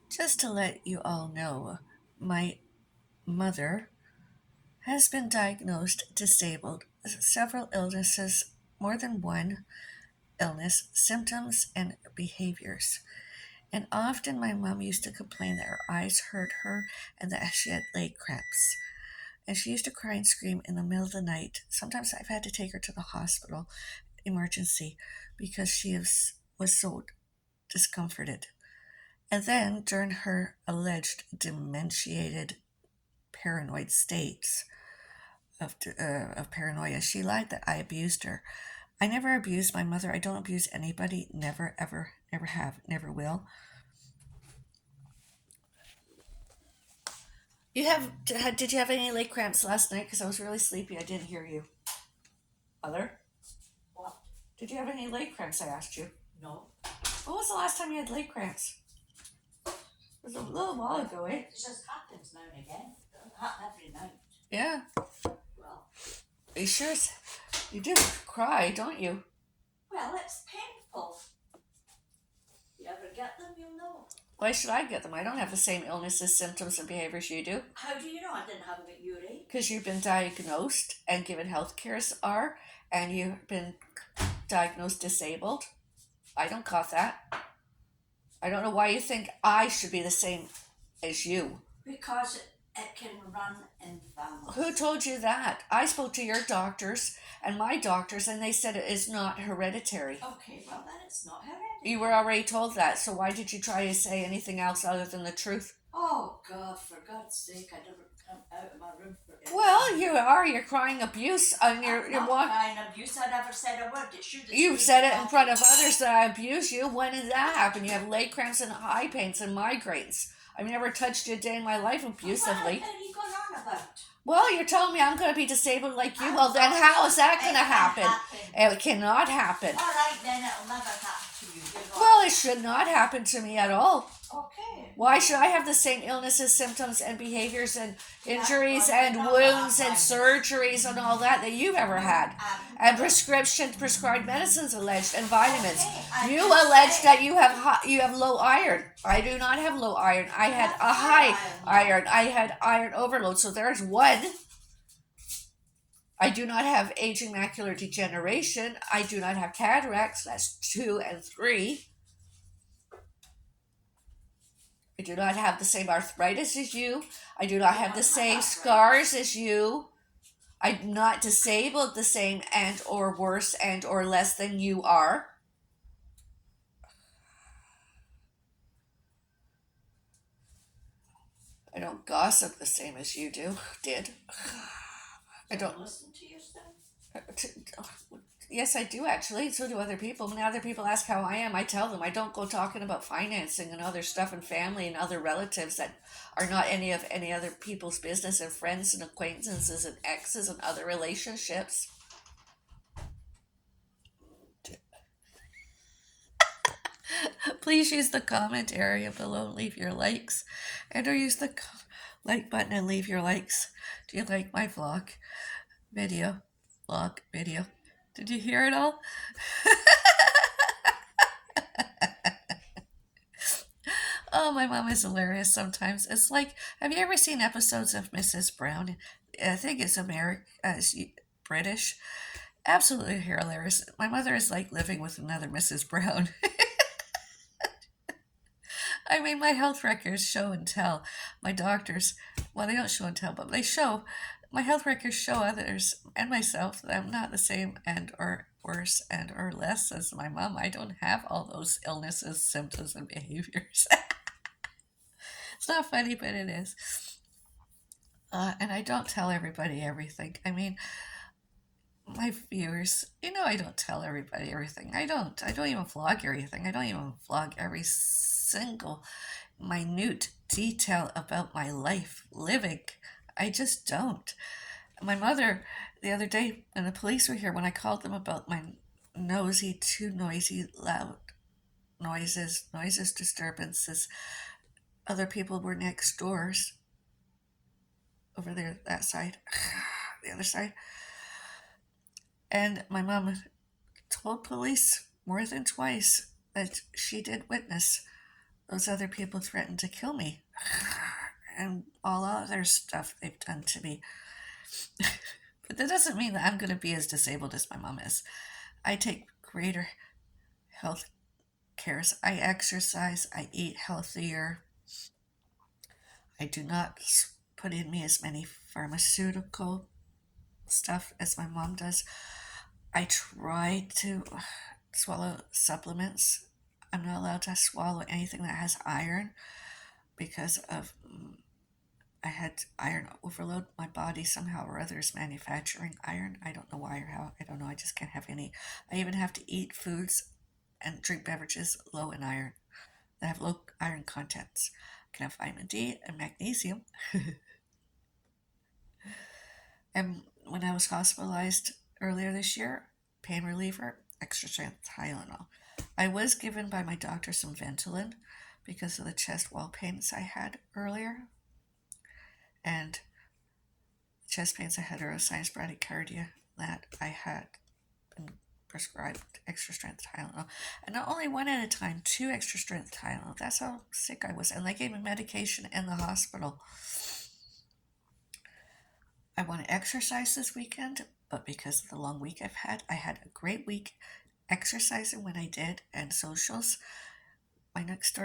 Just to let you all know, my mother has been diagnosed disabled, several illnesses, more than one illness, symptoms, and behaviors. And often my mom used to complain that her eyes hurt her and that she had leg cramps. And she used to cry and scream in the middle of the night. Sometimes I've had to take her to the hospital, emergency, because was so discomforted. And then during her alleged dementiated paranoid states of paranoia, she lied that I abused her. I never abused my mother. I don't abuse anybody. Never, ever, never have, never will. Did you have any leg cramps last night? Because I was really sleepy. I didn't hear you. Mother? What? Did you have any leg cramps? I asked you. No. When was the last time you had leg cramps? It was a little while ago, eh? It just happens now and again. It doesn't happen every night. Yeah. Well, You sure? You do cry, don't you? well, it's painful. You ever get them, you'll know. Why should I get them? I don't have the same illnesses, symptoms, and behaviors you do. How do you know I didn't have them at your age? Because you've been diagnosed and given health cares are, and you've been diagnosed disabled. I don't got that. I don't know why you think I should be the same as you. Because it can run in families. Who told you that? I spoke to your doctors and my doctors, and they said it is not hereditary. Okay, well then it's not hereditary. You were already told that, so why did you try to say anything else other than the truth? Oh God, for God's sake, I never come out of my room for it. Well, you are. You're crying abuse, and you're not crying abuse. I never said a word. You've said it in front of others that I abuse you. When did that happen? You have leg cramps and eye pains and migraines. I've never touched you a day in my life abusively. What are you going on about? Well, you're telling me I'm going to be disabled like you. Well, then how is that going to happen? It cannot happen. All right, then it'll never happen to you. Well, it should not happen to me at all. Okay. Why should I have the same illnesses, symptoms, and behaviors, and injuries, and wounds, and surgeries, and all that you've ever had? And prescribed medicines alleged, and vitamins. You allege that you have low iron. I do not have low iron. I had a high iron. I had iron overload. So there's one. I do not have aging macular degeneration. I do not have cataracts. That's 2 and 3. I do not have the same arthritis as you. I do not have the same scars as you. I'm not disabled the same and or worse and or less than you are. I don't gossip the same as you did. I don't listen to yourself. Yes, I do actually. So do other people. When other people ask how I am, I tell them. I don't go talking about financing and other stuff and family and other relatives that are not any other people's business, and friends and acquaintances and exes and other relationships. Please use the comment area below and leave your likes, and or use the like button and leave your likes. Do you like my vlog video? Did you hear it all? Oh, my mom is hilarious sometimes. It's like, have you ever seen episodes of Mrs. Brown? I think it's British. Absolutely hilarious. My mother is like living with another Mrs. Brown. I mean, my health records show and tell. My doctors, well, they don't show and tell, but they show. My health records show others and myself that I'm not the same and or worse and or less as my mom. I don't have all those illnesses, symptoms, and behaviors. It's not funny, but it is. And I don't tell everybody everything. I mean, my viewers, I don't tell everybody everything. I don't even vlog everything. I don't even vlog every single minute detail about my life living. I just don't. My mother, the other day, when the police were here, when I called them about my too noisy, loud noises, disturbances, other people were next doors, over there, that side, the other side. And my mom told police more than twice that she did witness those other people threatened to kill me. And all other stuff they've done to me. But that doesn't mean that I'm going to be as disabled as my mom is. I take greater health cares. I exercise. I eat healthier. I do not put in me as many pharmaceutical stuff as my mom does. I try to swallow supplements. I'm not allowed to swallow anything that has iron because of I had iron overload. My body somehow or other is manufacturing iron. I don't know why or how. I don't know. I just can't have any. I even have to eat foods and drink beverages low in iron that have low iron contents. I can have vitamin D and magnesium. And when I was hospitalized earlier this year, pain reliever, extra strength Tylenol. I was given by my doctor some Ventolin because of the chest wall pains I had earlier. And chest pains I had are sinus bradycardia that I had been prescribed extra strength Tylenol. And not only one at a time, two extra strength Tylenol. That's how sick I was. And they gave me medication in the hospital. I want to exercise this weekend, but because of the long week I've had, I had a great week exercising when I did and socials. My next door